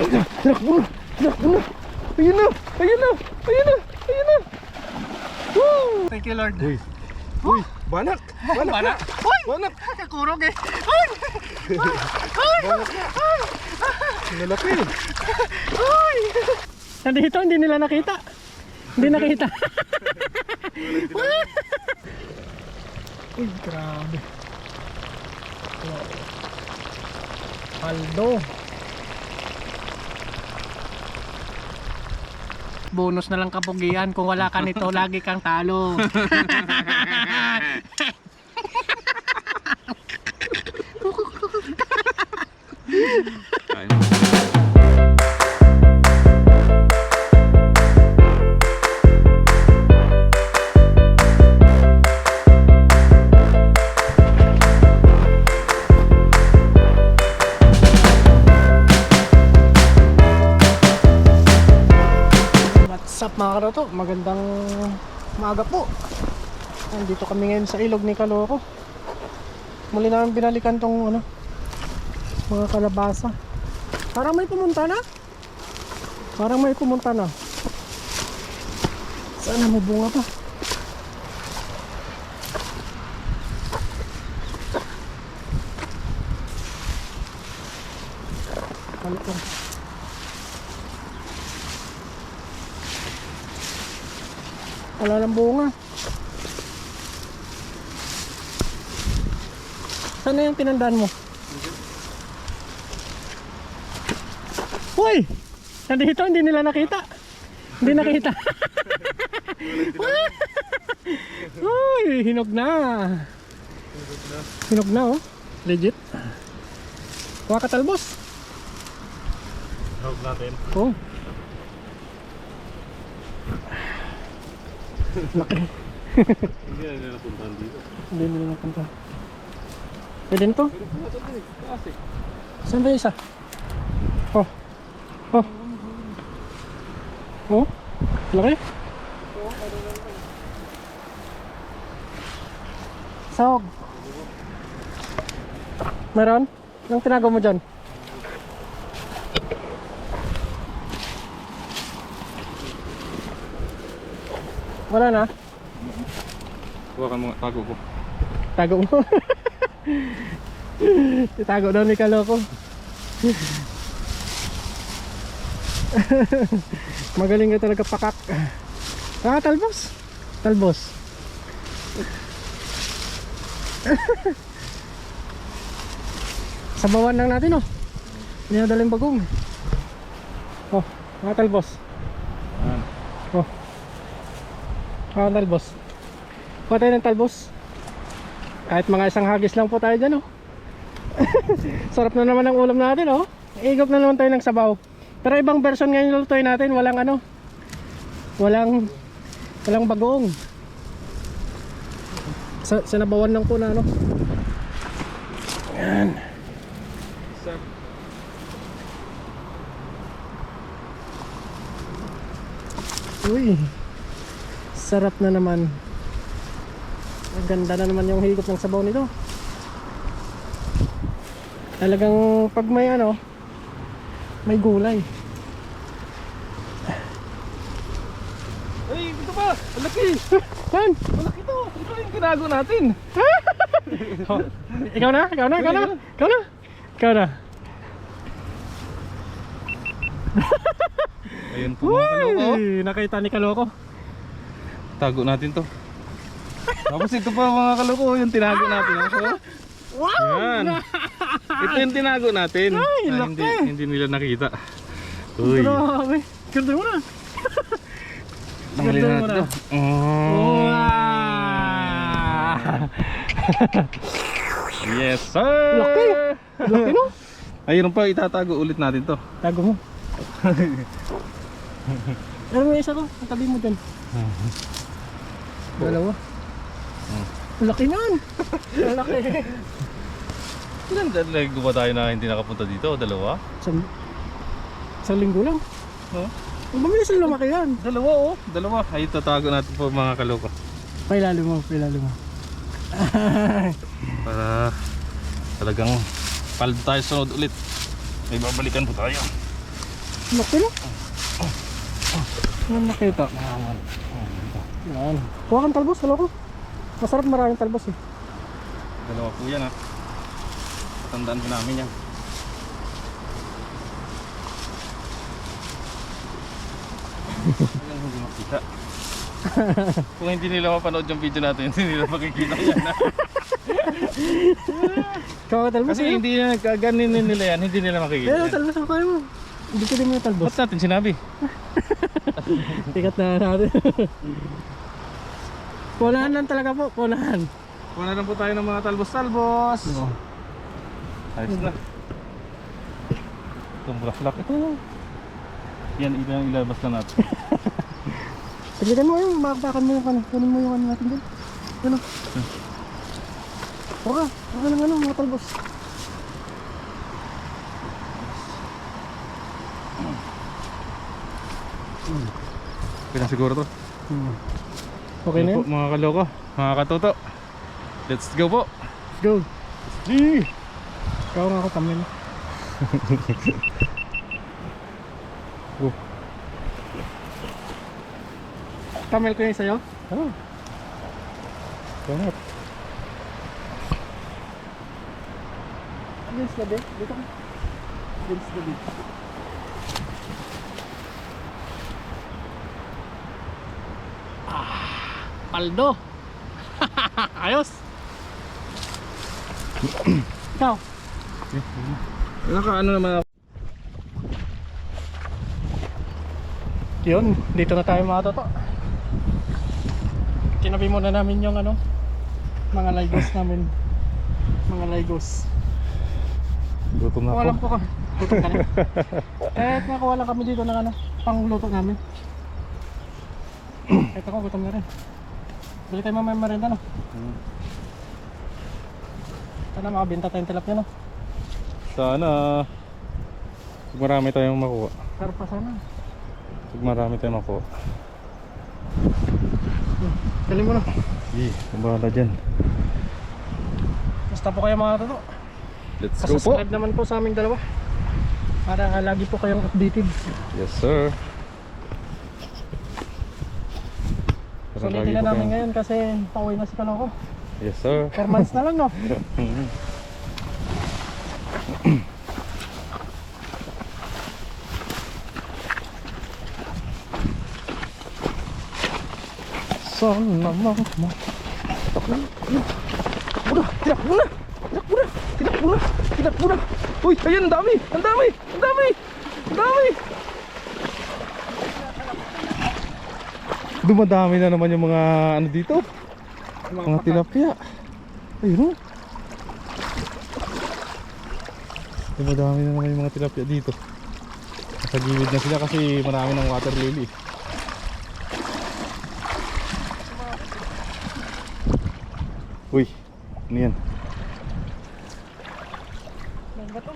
Tinakbo na! Tinakbo na! Ayun na! Ayun na! Ayun na! Ayun na! Woo! Thank you, Lord. Uy! Uy! Banak! Banak! Banak! Banak! Banak! Kurog eh! Ay! Banak na! Nalaki! Ay! Nandito, hindi nila nakita. Hindi nakita. Uy, grabe. Wow. Aldo. Bonus na lang kapugian. Kung wala ka nito, lagi kang talo. What's up mga karoto? Magandang maaga po. Nandito kami ngayon sa ilog ni Calooco. Muli namin binalikan tong mga kalabasa. Parang may pumunta na. Parang may pumunta na. Sana may bunga pa. Balik lang. Wala ng bunga. Saan na yung tinandaan mo? Uy! Nandito, hindi nila nakita. Hindi nakita. Uy! Hinog na. Hinog na oh. Legit. Kuha ka talbos. Hinog natin. Oh. Laki. Hindi na nila napuntahan dito. Hindi nila napunta. Pwede nito? Saan ba yung isa? Oh. Oh. Oh. Laki. Sahog. Meron? Anong tinago mo dyan? Wala na? Huwag ka mga tago ko. Tago mo. Itago daw ni Calooco. Magaling ka talaga pakak. Talbos. Talbos. Sabawan lang natin oh. Hindi na daling bagong. Oh, mga talbos. Oh. Talbos. Kuha tayo ng talbos. Kahit mga isang hagis lang po tayo dyan oh. Sarap na naman ang ulam natin oh. Igop na naman tayo ng sabaw. Pero ibang version ngayon lutuin natin. Walang Walang bagoong. Sinabawan lang po na ano. Ayan. Uy, sarap na naman. Ang ganda na naman yung higop ng sabaw nito. Talagang pag may may gulay. Ay, ito pa! Malaki! Saan? Malaki to! Ito yung ginago natin! Oh, ikaw na? Ikaw na? Ikaw na? Ikaw na? Ikaw na? Ayun po mga Calooco. Uy, nakita ni Calooco. Tago natin to. Tapos ito pa mga Calooco, yung tinago natin. Wow! Yan. Ito yung tinago natin. Ay, na laki. hindi nila nakita. Uy. Grabe. Ganda mo na. Tanggalin Ganda mo natin na. to. Oh. Wow! Yes sir! Laki. Laki no? Ayun pa, itatago ulit natin to. Tago mo. Pero may isa to. Ang tabi mo dyan. Dalawa. Laki nan. Laki. Ilan linggo ba tayo na hindi nakapunta dito? Dalawa? Isang linggo lang. No? Mabilis lang lumaki yan. Dalawa oh. Dalawa. Ay, tatago natin po mga Calooco. Pailalo mo, pailalo mo. Para talagang paldo tayo sunod ulit. May babalikan po tayo. Laki na. Yan nakita. Yan. Kuha kang talbos, ko. Masarap maraming talbos eh. Dalawa po yan ha. Tandaan po namin yan. Hanggang hindi makita. Kung hindi nila mapanood yung video natin, hindi nila makikita yan ha. Kuha kang talbos Kasi eh. hindi na gaganinin nila yan, hindi nila makikita Eh, yan. talbos ang kaya mo. Hindi ko din mo yung talbos. Ba't natin sinabi? Tikat na natin. Punahan lang talaga po, punahan. Kuha na po tayo ng mga talbos-talbos. Ayos na. Itong bulaklak ito. Yan, ilabas lang natin. Paglitan mo yung makakakan mo yung ano. Kunin mo yung ano natin dyan. Ano? Huwag ka lang ano, mga talbos. Okay na siguro to. Okay na Ano yun? po, mga kaloko, mga katuto. Let's go po. Let's go. Ikaw nga ako tamil. Oh. Tamil ko yung sa'yo? Oh. Bangat. Against the bed? Dito ka. Against the bed. Paldo. Ayos. Ikaw. Naka ano naman ako. Yun, dito na tayo mga toto. Kinabi muna namin yung ano, mga ligos namin. Mga ligos. Gutom na Walang ako. po ka. Gutom ka na. Kahit nakuha lang kami dito ng ano, pangluto namin. Kahit ako gutom na rin. Bili tayo mamaya merinda no. Sana makabenta tayong tilapia no. Sana marami tayong makuha. Pero pa sana. Marami tayong makuha. Galing mo na. Bahala dyan. Basta po kayo mga toto. Let's go po. Subscribe naman po sa aming dalawa. Para lagi po kayong updated. Yes sir. Para lagi Sulitin na po namin kayong- ngayon kasi pauwi na si Kaloko. Yes sir. 4 months na lang no. Sana mo. Udah, tidak muna. Tidak muna. Tidak muna. Tidak muna. Uy, ayan, ang dami! Ang dami! Ang dami! Ang dami! Dumadami na naman yung mga ano dito. Mga tilapia. Ayun o. Dumadami na naman yung mga tilapia dito. Sa gilid na sila kasi marami ng water lily. Uy, ano yan? Ano ba to?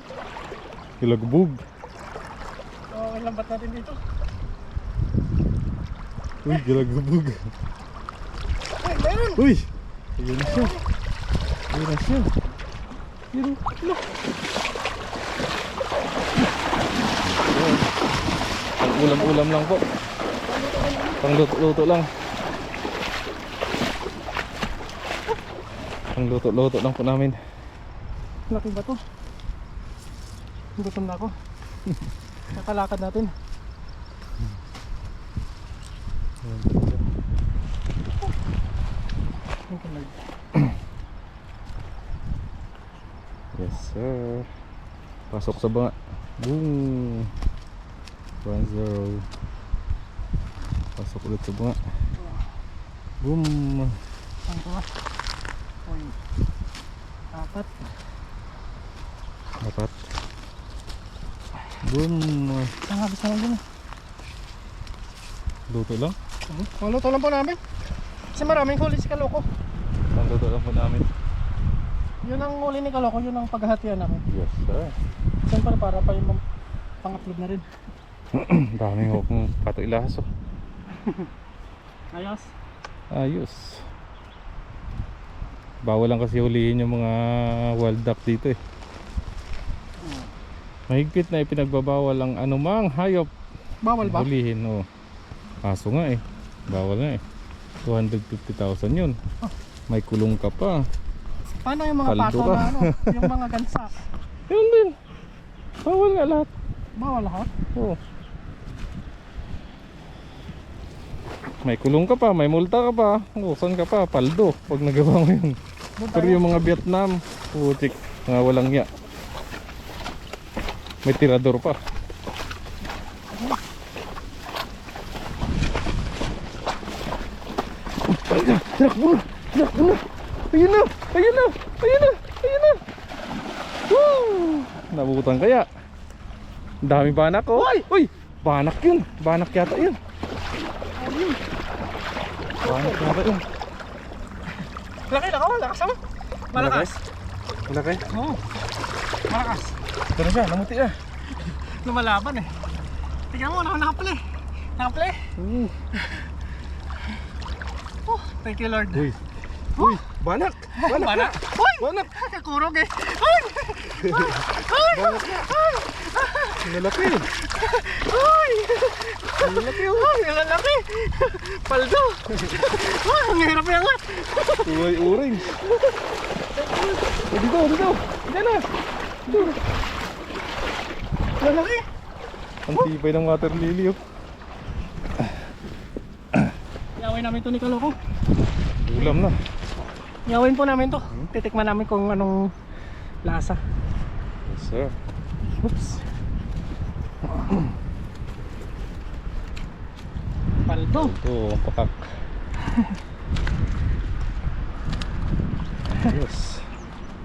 Hilagbog. Okay lang ba't natin dito? Uy, hilagbog. Ay, meron! Uy! Ayun na siya. Ayun na siya. Ayun. Pang ulam-ulam lang po. Pang luto-luto lang. Pang luto-luto lang po namin. Laki ba to? Gutom na ako. Nakalakad natin. Yes sir. Pasok sa banga. Boom. 1-0. Pasok ulit sa banga. Boom. Ang to ah. Point. Apat. Dapat. Boom. Ang habis na lang din ah. Luto lang. Luto lang po namin. Kasi maraming huli si Kaloko. Ang luto lang po namin. Yun ang huli ni Kaloko, yun ang paghahatian namin. Yes sir. Siyempre para pa yung pang-upload na rin. Daming hukong pato ilaso. Ayos. Ayos. Bawal lang kasi hulihin yung mga wild duck dito eh. Mahigpit na ipinagbabawal ang anumang hayop Bawal ba? hulihin. Oh. Kaso nga eh, bawal nga eh. 250,000 yun. Oh. May kulong ka pa. Paano yung mga Paldo pato ka. na ano? Yung mga gansa? Yun din. Bawal nga lahat. Bawal lahat? Oh. May kulong ka pa, may multa ka pa. Saan ka pa? Paldo. Pag nagawa mo yun. Doon Pero tayo. yung mga Vietnam, putik, mga walang ya. May tirador pa. Tinakbo na! Tinakbo na! Ayun na! Ayun na! Ayun na! Ayun na! Woo! Nabutan kaya? Ang dami banak oh! Uy! Uy! Banak yun! Banak yata yun! Banak yata yun! Laki lang ako, lakas ako. Malakas. Malaki? Oo. Malakas. Ito na siya, namuti na. Lumalaban eh. Tingnan mo, nakapali. Nakapali. Oh, thank you Lord. Uy! Uy! Banak! Banak! Banak. Uy! Banak! Kurog eh. Uy! Banak na! Lalaki! Uy! Lalaki oh! Uy, ang laki. Paldo. Uy, ang hirap yan nga. Uy, uring! Dito! Dito! Diyan na! Lalaki. Ang tibay ng water lily oh! Yawin namin to ni Kaloko. Ulam na! Yawin po namin to. Titikman namin kung anong lasa. Yes sir! Oops. Paldo. Ito, pakak! Yes!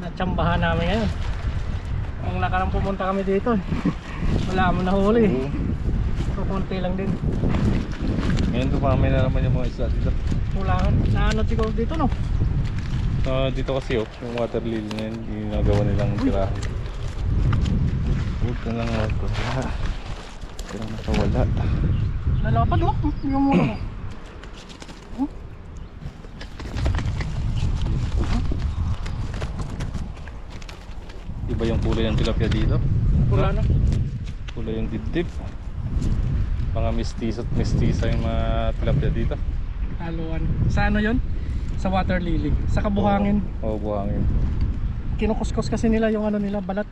Natsambahan namin ngayon. Ang nakarang pumunta kami dito. Wala mo nahuli. Kukunti lang din. Ngayon dumami na naman yung mga isla dito. Kulangan. Naanod siguro dito no? Dito kasi oh, yung water lily na yun, ginagawa nilang tirahan. Huwag ka lang magkawala. Kaya nakawala. Lalapad oh. Yung muna mo. Iba yung kulay ng tilapia dito. Pula na. Kulay yung dibdib. Mga mestizo at mestiza yung mga tilapia dito. Haluan. Sa ano yun? Sa water lily. Sa kabuhangin. Oo, buhangin. Kinukuskus kasi nila yung ano nila, balat.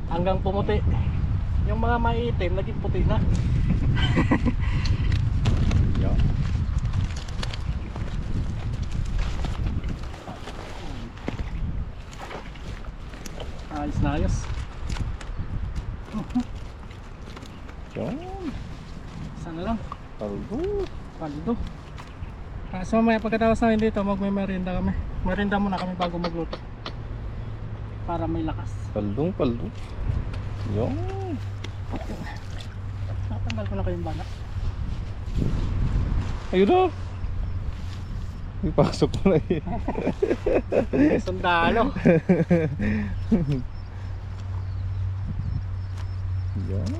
Hanggang pumuti. Yung mga maiitim, naging puti na. Yeah. Ayos na ayos. Yan. Sana lang. Paldo. Paldo. So mamaya pagkatapos namin dito, magme-merienda kami. Merienda muna kami bago magluto. Para may lakas. Paldong paldo. Yan. Natanggal ko na kayong banak. Ayun na. Ipasok mo na eh. Sundalo. Yan.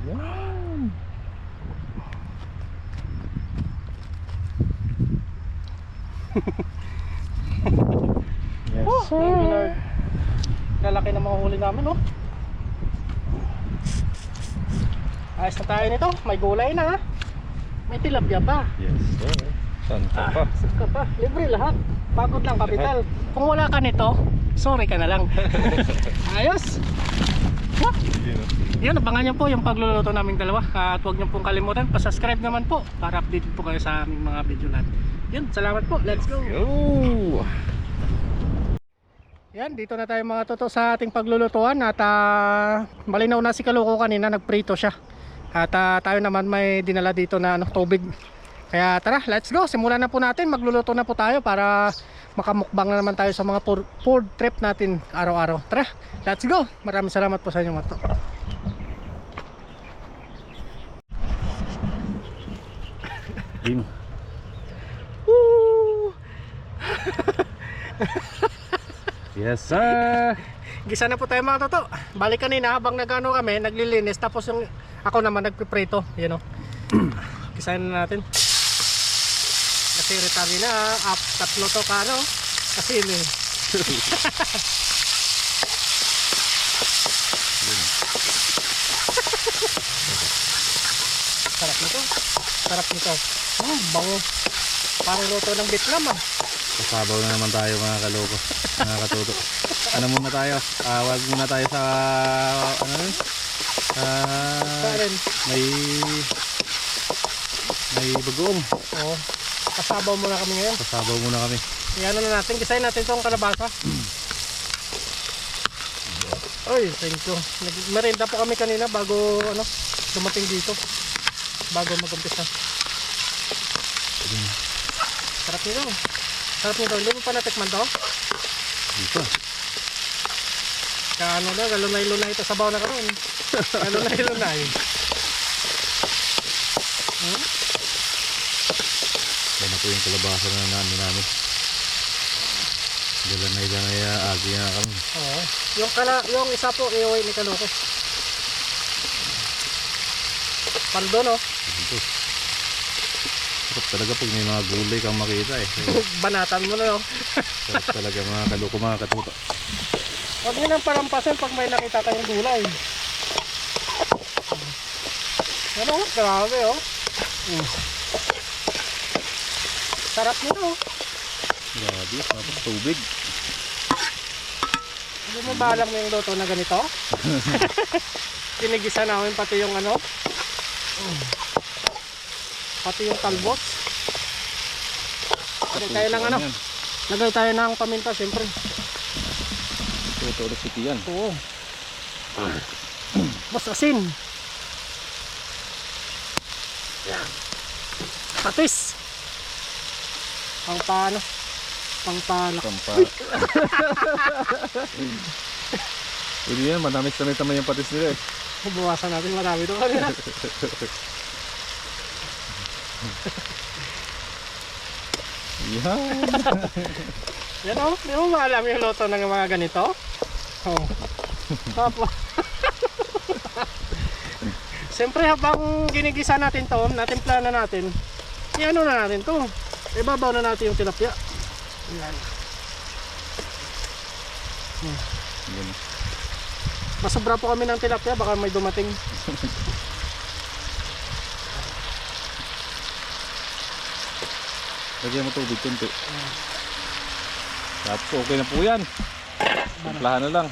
Yan. Yes, Oh, sir. thank you, Lord. Lalaki na mga huli namin, oh. Ayos na tayo nito. May gulay na, ha. May tilapia pa. Yes, sir. Saan ka pa? Saka pa. Libre lahat. Pagod lang kapital. Kung wala ka nito, sorry ka na lang. Ayos. Wah. Yun, abangan nyo po yung pagluluto naming dalawa. At huwag nyo pong kalimutan, pasubscribe naman po para updated po kayo sa aming mga video lahat. Yun, salamat po. Let's go. Yo! Yan, dito na tayo mga toto sa ating paglulutuan. At malinaw na si Kaloko kanina, nagprito siya. At tayo naman may dinala dito na tubig. Kaya tara, let's go. Simulan na po natin. Magluluto na po tayo para makamukbang na naman tayo sa mga food trip natin araw-araw. Tara, let's go. Maraming salamat po sa inyo mga to. Game. Woo! Yes, sir. Gisa na po tayo mga toto. Balik kanina habang nagano kami, naglilinis. Tapos yung ako naman nagpiprito. Yan o. Gisahin na natin. Let's secretary na, tatlo to ka, no? Kasili. Sarap nito. Sarap nito. Bango. Parang luto ng Vietnam ah. Sasabaw na naman tayo mga kaloko, mga katuto. Ano muna tayo? Wag muna tayo sa ano yun? Kain. May bagoong. Oo. Kasabaw muna kami ngayon. Sasabaw muna kami. Iyan na natin. Gisayin natin itong kalabasa. Oy, thank you. Nagmerenda po kami kanina bago ano, dumating dito. Bago mag-umpisa. Sarap nito. Sarap nito. Hindi mo pa natikman to? Dito. Kaya ano na, galunay-lunay ito. Sabaw na karoon. Galunay-lunay. Yan na po yung kalabasa na namin. Galanay agi na kami. Oo. Yung isa po, iuwi ni Kaloko. Paldo, no? Ito. Sarap talaga pag may mga gulay kang makita eh. Banatan mo na, no? Sarap talaga mga kaloko, mga katuto. Huwag nyo nang parampasin pag may nakita kayong gulay. Ano? Grabe, oh. Sarap nito, oh. Grabe, tapos tubig. Hindi mo ba alam yung luto na ganito? Tinigisa namin pati yung ano. Pati yung talbos. Lagay tayo ng ano. Lagay tayo ng paminta, siyempre. Ito ulit si Tiyan. Oo. Bos asin. Patis. Pang paano? Pang palak. Pwede yan, manamis-namis naman yung patis nila eh. Buwasan natin marami ito kanina. Yan. Yan o, di mo maalam yung luto ng mga ganito? Oo. Tapos. Siyempre habang ginigisa natin to, natimpla na natin, i-ano na natin to. Ibabaw na natin yung tilapia. Yan. Yan. Masobra po kami ng tilapia, baka may dumating. Lagyan mo tubig kunti. Tapos okay na po yan. Timplahan na lang.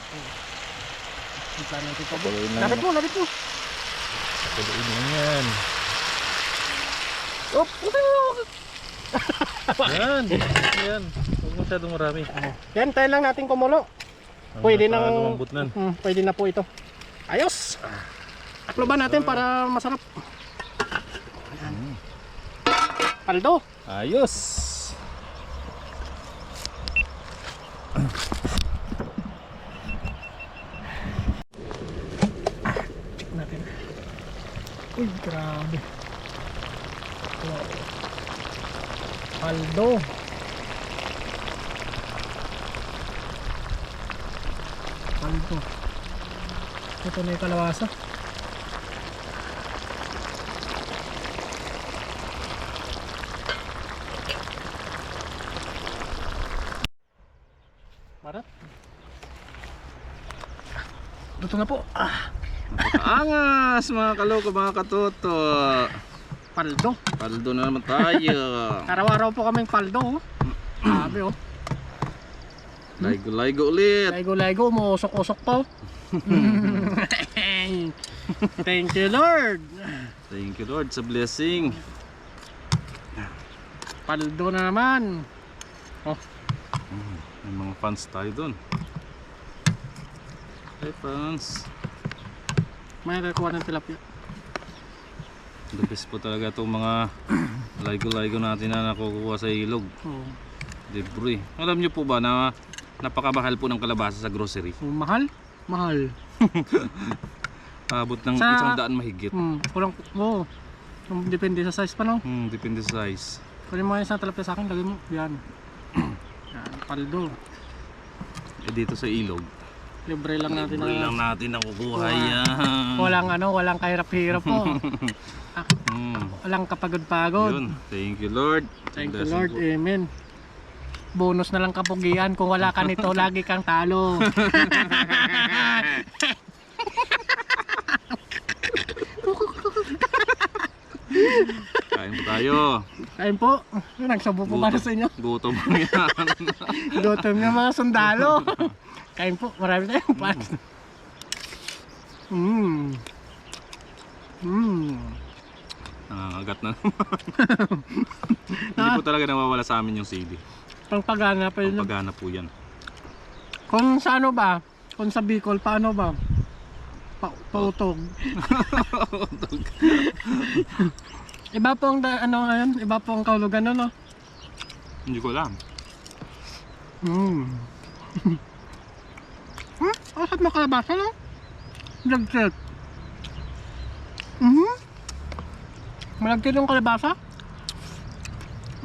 Timpla natin to. Pakuloyin lang. Lapit mo, lapit mo. Pakuloyin lang yan. Oh, Yan. Yan. Huwag masyadong marami. yan, tayo lang natin kumulo. Pwede nang lumambot nan. pwede na po ito. Ayos. Takloban natin para masarap. Paldo. Ayos. Check natin. Uy, grabe. Paldo. Paldo. Ito na yung kalawasa. Marat. Luto na po. Angas mga kaloko, mga katuto. Paldo. Paldo na naman tayo. Araw-araw po kaming paldo. Sabi oh. Laigo-laigo ulit. Laigo-laigo, umuusok-usok pa. Thank you Lord. Thank you Lord sa blessing. Paldo na naman. Oh, May mga fans tayo dun. Hey fans. may nakuha ng tilapia. The best po talaga itong mga laigo-laigo natin na nakukuha sa ilog. Oh. Debris. Alam nyo po ba na napakamahal po ng kalabasa sa grocery? Mahal? Mahal. Abot ng Sa- 100 mahigit. Kurang, oh. Depende sa size pa no. Depende sa size. Kunin mo yung isang tilapia sa akin, lagay mo. Yan. Yan, paldo. Eh dito sa ilog, Libre lang natin libre na. lang natin nakukuha Wow. yan. Walang ano, walang kahirap-hirap po. Walang kapagod-pagod. Yun. Thank you, Lord. Thank you, Blessing Lord. po. Amen. Bonus na lang kapugian. Kung wala ka nito, lagi kang talo. Kain po tayo. Ayun po. Nagsabo po para sa inyo. Gutom mo yan. Gutom ng mga sundalo. Kain po. Marami tayong pan. Nangangagat na naman. Hindi po talaga nawawala sa amin yung CD. Pangpagana pa yun. Pagpagana po yan. Kung sa ano ba? Kung sa Bicol, paano ba? Pautog. Iba po ang ano ngayon? Iba po ang kaulugan no? Hindi ko alam. Asat mo kalabasa no? Malagkit. Malagkit yung kalabasa?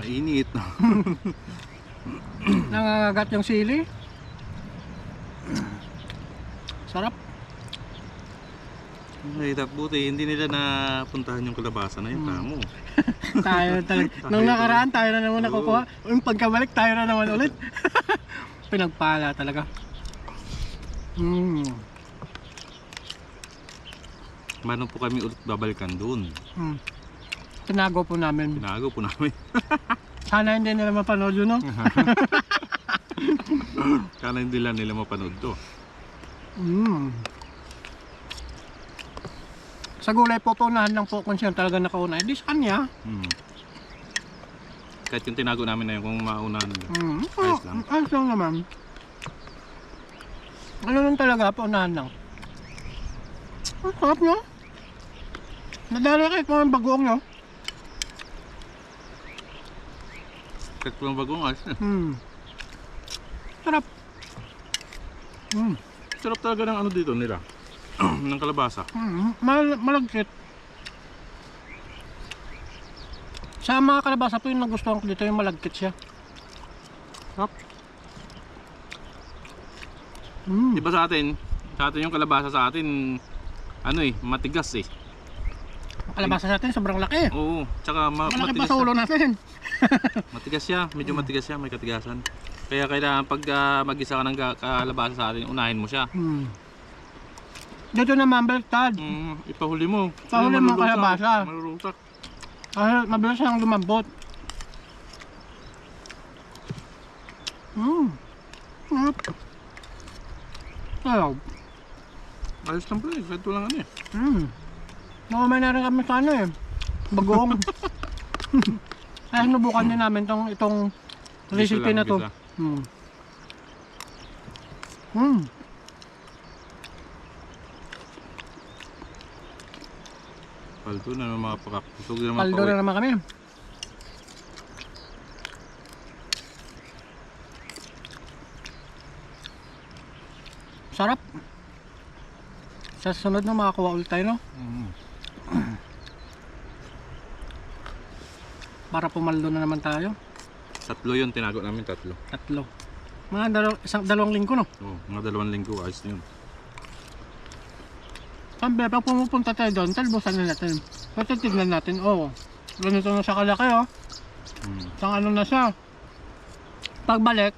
Mainit. Nangangagat yung sili. Sarap. Ay, buti, hindi nila napuntahan yung kalabasa na yun. Tamo. Tayo talaga. Nung nakaraan tayo na naman nakukuha. Yung pagkabalik tayo na naman ulit. Pinagpala talaga. Mano po kami ulit babalikan doon. Tinago po namin. Tinago po namin. Sana hindi nila mapanood yun, no? Sana hindi lang nila mapanood to. Sa gulay po, paunahan lang po kung sino talaga nakauna. Di sa kanya. Kahit yung tinago namin na yun, kung maunahan nila. Ayos lang. Ayos lang naman. Ano lang talaga, paunahan lang. Ang sarap nyo. Nadali kahit mga bagoong nyo. Kahit walang bagong ayos na. Sarap. Sarap talaga ng ano dito nila. Ng kalabasa. Malagkit. Sa mga kalabasa po yung nagustuhan ko dito yung malagkit siya. Sarap. Diba sa atin yung kalabasa sa atin, ano matigas eh. Ang kalabasa natin sobrang laki. Oo, tsaka Malaki pa matigas sa ulo natin. matigas siya, medyo matigas siya, may katigasan. Kaya kailangan pag mag-isa ka ng kalabasa sa atin, unahin mo siya. Dito naman baliktad. Ipahuli mo. Pahuli mo ang kalabasa. Malurusak. Kasi mabilis siyang lumambot. Ayaw. Ayos lang pala eh, kahit walang ano eh. Nakamay na rin kami sa ano eh. Bagong. Ay, sinubukan din namin itong recipe na to. Gisa. Paldo na naman mga pakapusog na mga Paldo na naman kami. Sarap. Sa sunod na makakuha ulit tayo, no? Para pumaldo na naman tayo. Tatlo yun, tinago namin tatlo. Tatlo. Mga dalawang linggo, no? Oo, mga 2 linggo, ayos na yun. Sabi, pag pumupunta tayo doon, talbusan na natin. Pati tignan natin, ganito na siya kalaki, Sang ano na siya. Pagbalik,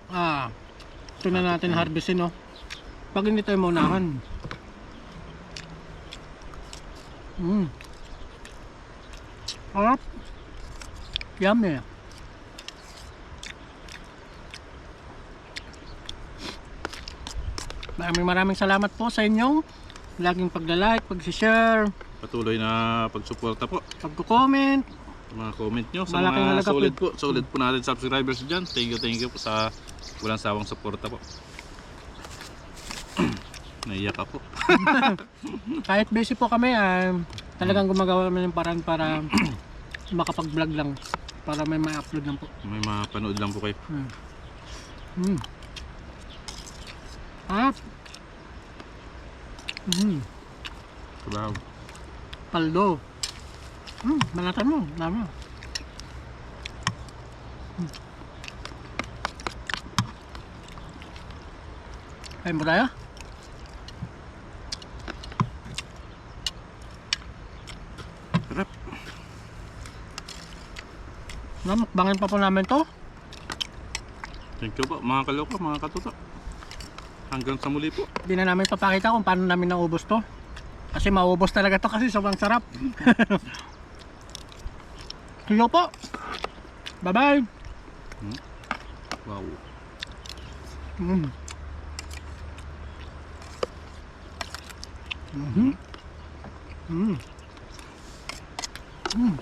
ito na natin harvestin, Pag hindi tayo maunahan. Harap. Yummy. Maraming salamat po sa inyong laging pagla-like, pag-share, Patuloy na pagsuporta po. pag-comment. Sa mga comment nyo, sa Malaking mga halaga po. solid po natin subscribers dyan. Thank you po sa walang sawang suporta po. Naiyak ako. Kahit busy po kami, talagang gumagawa kami ng paraan para makapag-vlog lang. Para may ma-upload lang po. May mapanood lang po kayo. Sabaw. Paldo. Malatan mo. Dami. Kain mo tayo? Sarap. Mukbangin pa po namin to. Thank you po mga kaloko, mga katuto. Hanggang sa muli po. Hindi na namin papakita kung paano namin naubos to. Kasi maubos talaga to kasi sobrang sarap. Tuyo po. Bye bye. Wow. Mm. Mm. Mm. Mm.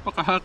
Pakahak.